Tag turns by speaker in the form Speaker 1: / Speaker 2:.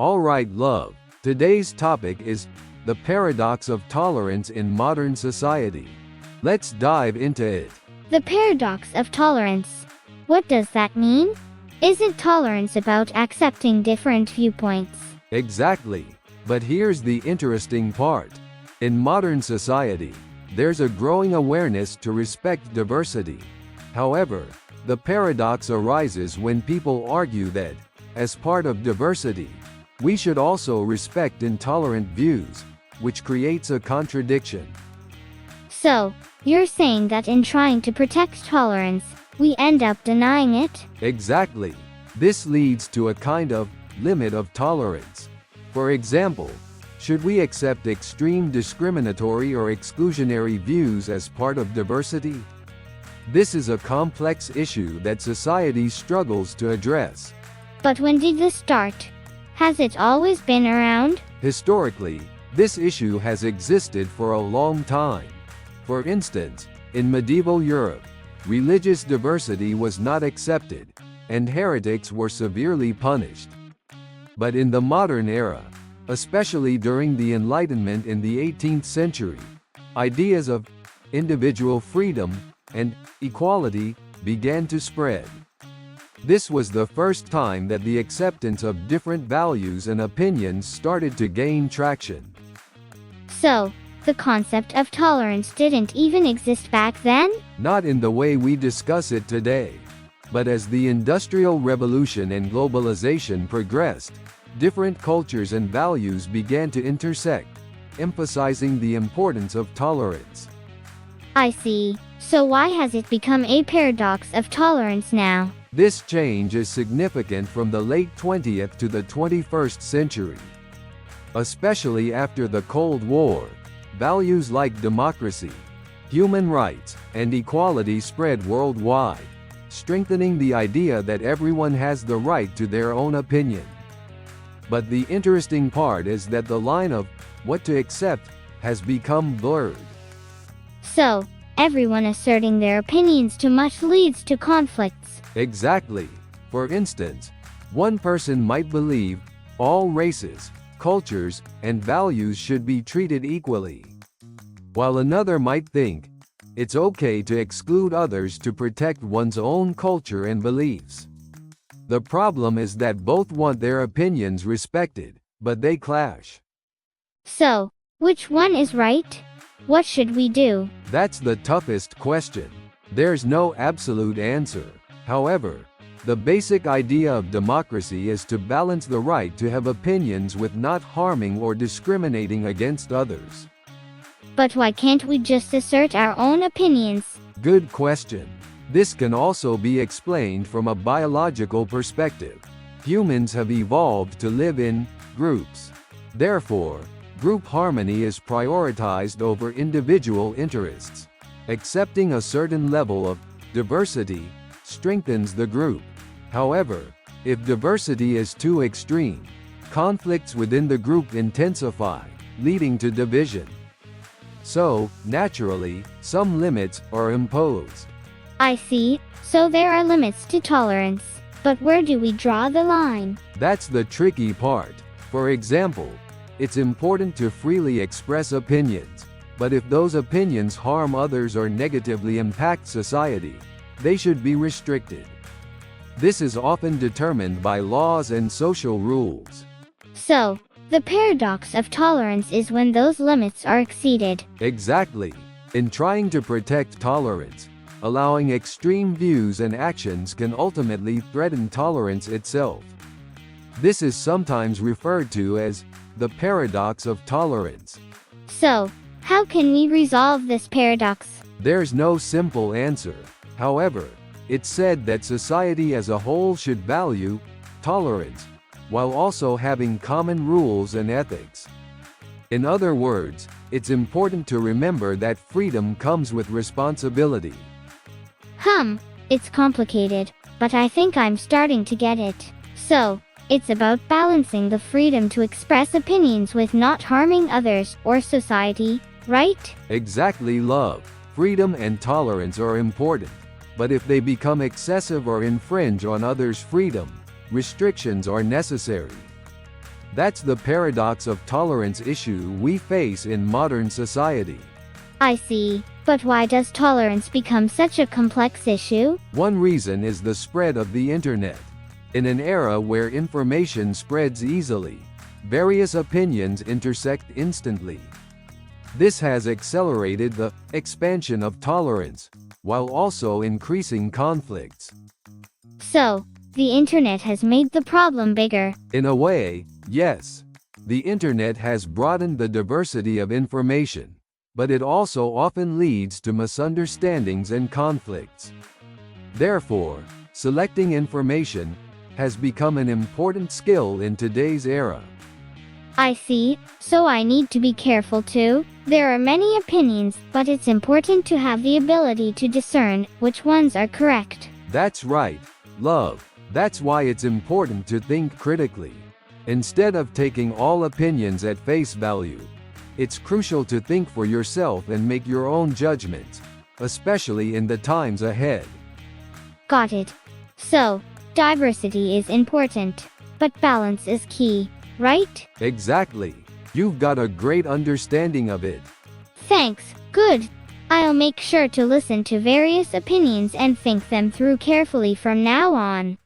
Speaker 1: Alright, love. Today's topic is the paradox of tolerance in modern society. Let's dive into it.
Speaker 2: The paradox of tolerance. What does that mean? Isn't tolerance about accepting different viewpoints?
Speaker 1: Exactly. But here's the interesting part. In modern society, there's a growing awareness to respect diversity. However, the paradox arises when people argue that, as part of diversity, we should also respect intolerant views, which creates a contradiction.
Speaker 2: So, you're saying that in trying to protect tolerance, we end up denying it?
Speaker 1: Exactly. This leads to a kind of limit of tolerance. For example, should we accept extreme discriminatory or exclusionary views as part of diversity? This is a complex issue that society struggles to address.
Speaker 2: But when did this start? Has it always been around?
Speaker 1: Historically, this issue has existed for a long time. For instance, in medieval Europe, religious diversity was not accepted, and heretics were severely punished. But in the modern era, especially during the Enlightenment in the 18th century, ideas of individual freedom and equality began to spread. This was the first time that the acceptance of different values and opinions started to gain traction.
Speaker 2: So, the concept of tolerance didn't even exist back then?
Speaker 1: Not in the way we discuss it today. But as the Industrial Revolution and globalization progressed, different cultures and values began to intersect, emphasizing the importance of tolerance.
Speaker 2: I see. So why has it become a paradox of tolerance now?
Speaker 1: This change is significant from the late 20th to the 21st century. Especially after the Cold War, values like democracy, human rights, and equality spread worldwide, strengthening the idea that everyone has the right to their own opinion. But the interesting part is that the line of what to accept has become blurred.
Speaker 2: So, everyone asserting their opinions too much leads to conflicts.
Speaker 1: Exactly. For instance, one person might believe all races, cultures, and values should be treated equally, while another might think it's okay to exclude others to protect one's own culture and beliefs. The problem is that both want their opinions respected, but they clash.
Speaker 2: So, which one is right? What should we do?
Speaker 1: That's the toughest question. There's no absolute answer. However, the basic idea of democracy is to balance the right to have opinions with not harming or discriminating against others.
Speaker 2: But why can't we just assert our own opinions?
Speaker 1: Good question. This can also be explained from a biological perspective. Humans have evolved to live in groups. Therefore, group harmony is prioritized over individual interests. Accepting a certain level of diversity strengthens the group. However, if diversity is too extreme, conflicts within the group intensify, leading to division. So, naturally, some limits are imposed.
Speaker 2: I see. So there are limits to tolerance. But where do we draw the line?
Speaker 1: That's the tricky part. For example, it's important to freely express opinions, but if those opinions harm others or negatively impact society, they should be restricted. This is often determined by laws and social rules.
Speaker 2: So, the paradox of tolerance is when those limits are exceeded.
Speaker 1: Exactly. In trying to protect tolerance, allowing extreme views and actions can ultimately threaten tolerance itself. This is sometimes referred to as the paradox of tolerance.
Speaker 2: So, how can we resolve this paradox?
Speaker 1: There's no simple answer. However, it's said that society as a whole should value tolerance, while also having common rules and ethics. In other words, it's important to remember that freedom comes with responsibility.
Speaker 2: It's complicated, but I think I'm starting to get it. So, it's about balancing the freedom to express opinions with not harming others or society, right?
Speaker 1: Exactly, love. Freedom and tolerance are important, but if they become excessive or infringe on others' freedom, restrictions are necessary. That's the paradox of tolerance issue we face in modern society.
Speaker 2: I see. But why does tolerance become such a complex issue?
Speaker 1: One reason is the spread of the internet. In an era where information spreads easily, various opinions intersect instantly. This has accelerated the expansion of tolerance, while also increasing conflicts.
Speaker 2: So, the internet has made the problem bigger.
Speaker 1: In a way, yes. The internet has broadened the diversity of information, but it also often leads to misunderstandings and conflicts. Therefore, selecting information has become an important skill in today's era.
Speaker 2: I see, so I need to be careful too. There are many opinions, but it's important to have the ability to discern which ones are correct.
Speaker 1: That's right, love. That's why it's important to think critically. Instead of taking all opinions at face value, it's crucial to think for yourself and make your own judgments, especially in the times ahead.
Speaker 2: Got it. So, diversity is important, but balance is key, right?
Speaker 1: Exactly. You've got a great understanding of it.
Speaker 2: Thanks, good. I'll make sure to listen to various opinions and think them through carefully from now on.